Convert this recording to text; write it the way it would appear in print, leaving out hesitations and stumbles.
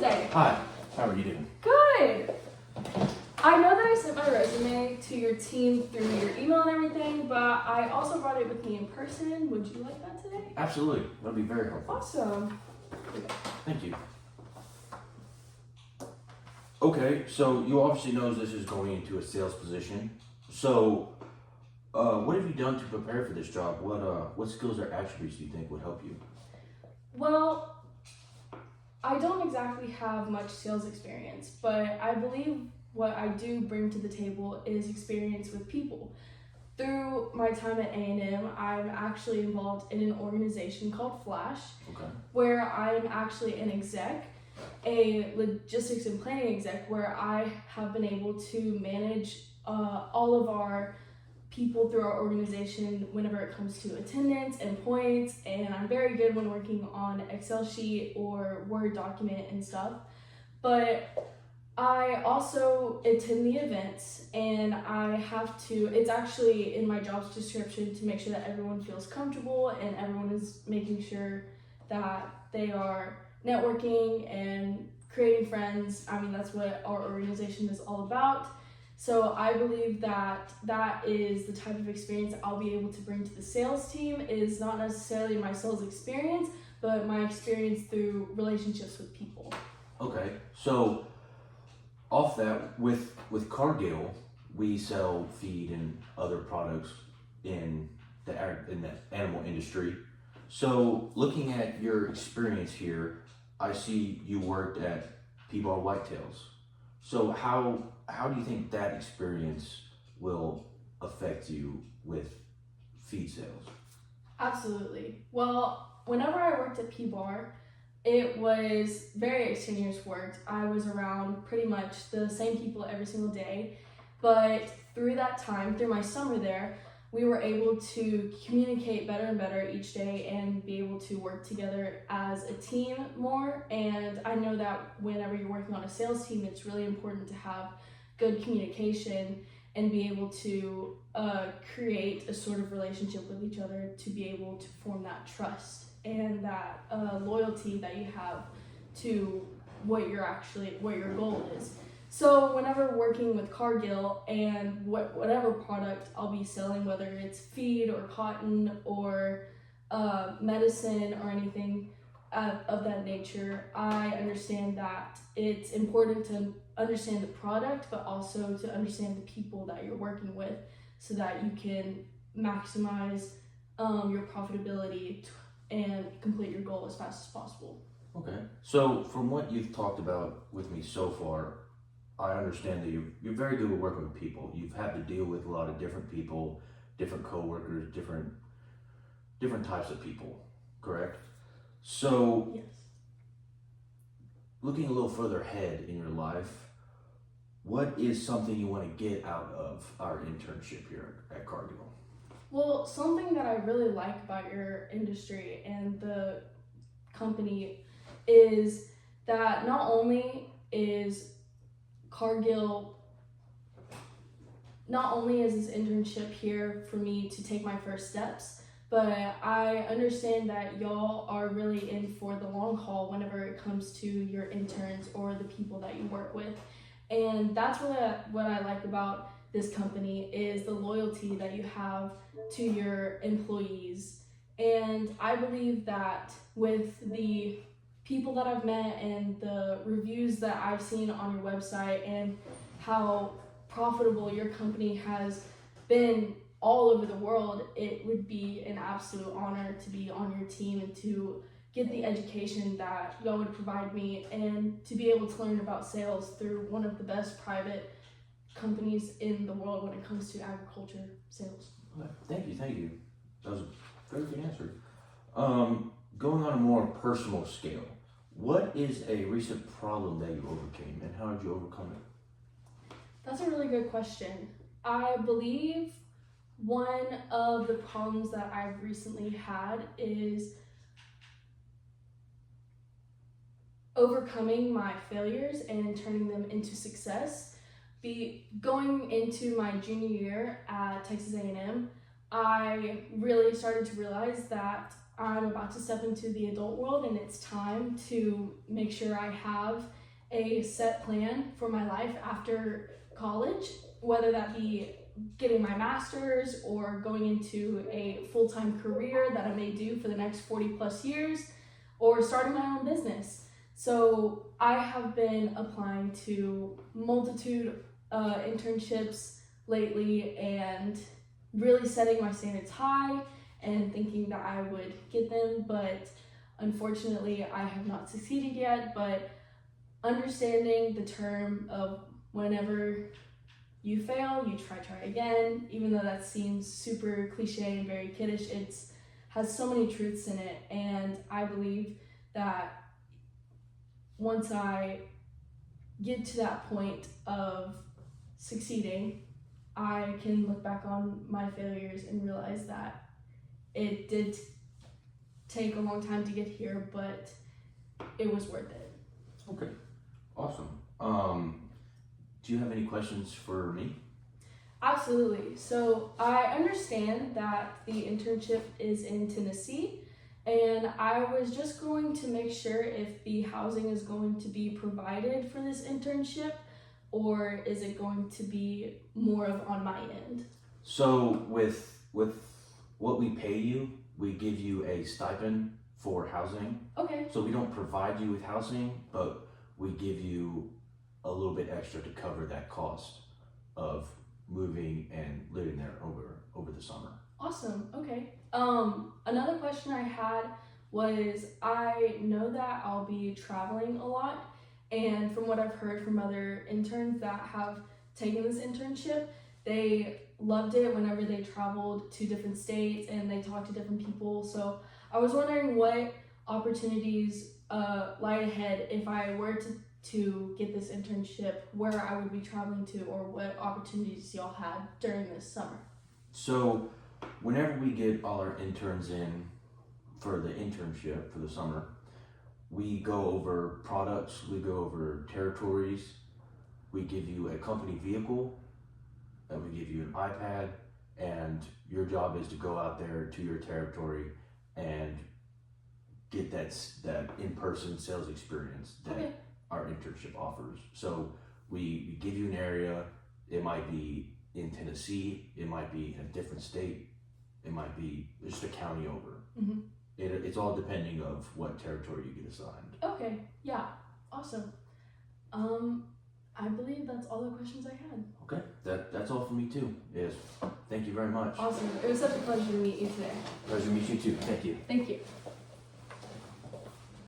today? Hi, how are you doing? Good. I know that I sent my resume to your team through your email and everything, but I also brought it with me in person. Would you like that today? Absolutely, that'll be very helpful. Awesome. Thank you. Okay, so you obviously know this is going into a sales position. So, what have you done to prepare for this job? What skills or attributes do you think would help you? Well, I don't exactly have much sales experience, but I believe what I do bring to the table is experience with people. Through my time at A&M, I'm actually involved in an organization called Flash, Okay. where I'm actually an exec, a logistics and planning exec, where I have been able to manage all of our people through our organization whenever it comes to attendance and points, and I'm very good when working on Excel sheet or Word document and stuff. But I also attend the events, and I have to, it's actually in my job description to make sure that everyone feels comfortable and everyone is making sure that they are networking and creating friends. I mean, that's what our organization is all about. So I believe that that is the type of experience I'll be able to bring to the sales team, is not necessarily my sales experience, but my experience through relationships with people. Okay, so off that, with Cargill, we sell feed and other products in the animal industry. So looking at your experience here, I see you worked at Peabar Whitetails. So how do you think that experience will affect you with feed sales? Absolutely. Well, whenever I worked at P-Bar, it was very extraneous work. I was around pretty much the same people every single day, but through that time, through my summer there, we were able to communicate better and better each day and be able to work together as a team more. And I know that whenever you're working on a sales team, it's really important to have good communication and be able to create a sort of relationship with each other to be able to form that trust and that loyalty that you have to what your goal is. So whenever working with Cargill and whatever product I'll be selling, whether it's feed or cotton or medicine or anything of that nature, I understand that it's important to understand the product, but also to understand the people that you're working with so that you can maximize your profitability and complete your goal as fast as possible. Okay, so from what you've talked about with me so far, I understand that you're very good with working with people. You've had to deal with a lot of different people, different coworkers, different types of people, correct? So, Yes. looking a little further ahead in your life, what is something you want to get out of our internship here at Cargill? Well, something that I really like about your industry and the company is that not only is this internship here for me to take my first steps, but I understand that y'all are really in for the long haul whenever it comes to your interns or the people that you work with. And that's what I like about this company is the loyalty that you have to your employees. And I believe that with the people that I've met and the reviews that I've seen on your website and how profitable your company has been all over the world, it would be an absolute honor to be on your team and to get the education that y'all would provide me and to be able to learn about sales through one of the best private companies in the world when it comes to agriculture sales. Okay, thank you. That was a very good answer. Going on a more personal scale, what is a recent problem that you overcame and how did you overcome it? That's a really good question. I believe one of the problems that I've recently had is overcoming my failures and turning them into success. Going into my junior year at Texas A&M, I really started to realize that I'm about to step into the adult world and it's time to make sure I have a set plan for my life after college, whether that be getting my master's or going into a full-time career that I may do for the next 40 plus years, or starting my own business. So I have been applying to multitude internships lately and really setting my standards high and thinking that I would get them, but unfortunately I have not succeeded yet. But understanding the term of whenever you fail, you try again, even though that seems super cliche and very kiddish, it's has so many truths in it. And I believe that once I get to that point of succeeding, I can look back on my failures and realize that it did take a long time to get here, but it was worth it. Okay, awesome. Do you have any questions for me? Absolutely. So I understand that the internship is in Tennessee, and I was just going to make sure if the housing is going to be provided for this internship, or is it going to be more of on my end? So with what we pay you, we give you a stipend for housing. Okay. So we don't provide you with housing, but we give you a little bit extra to cover that cost of moving and living there over the summer. Awesome. Okay. Another question I had was, I know that I'll be traveling a lot, and from what I've heard from other interns that have taken this internship, they loved it whenever they traveled to different states and they talked to different people. So I was wondering what opportunities lie ahead if I were to get this internship, where I would be traveling to, or what opportunities y'all had during this summer. So whenever we get all our interns in for the internship for the summer, we go over products, we go over territories, we give you a company vehicle, and we give you an iPad, and your job is to go out there to your territory and get that in-person sales experience that Okay. our internship offers. So we give you an area. It might be in Tennessee, it might be in a different state, it might be just a county over. Mm-hmm. It's all depending of what territory you get assigned. Okay. Yeah. Awesome. I believe that's all the questions I had. Okay, that's all for me too. Yes, thank you very much. Awesome. It was such a pleasure to meet you today. Pleasure to meet you too. Thank you. Thank you.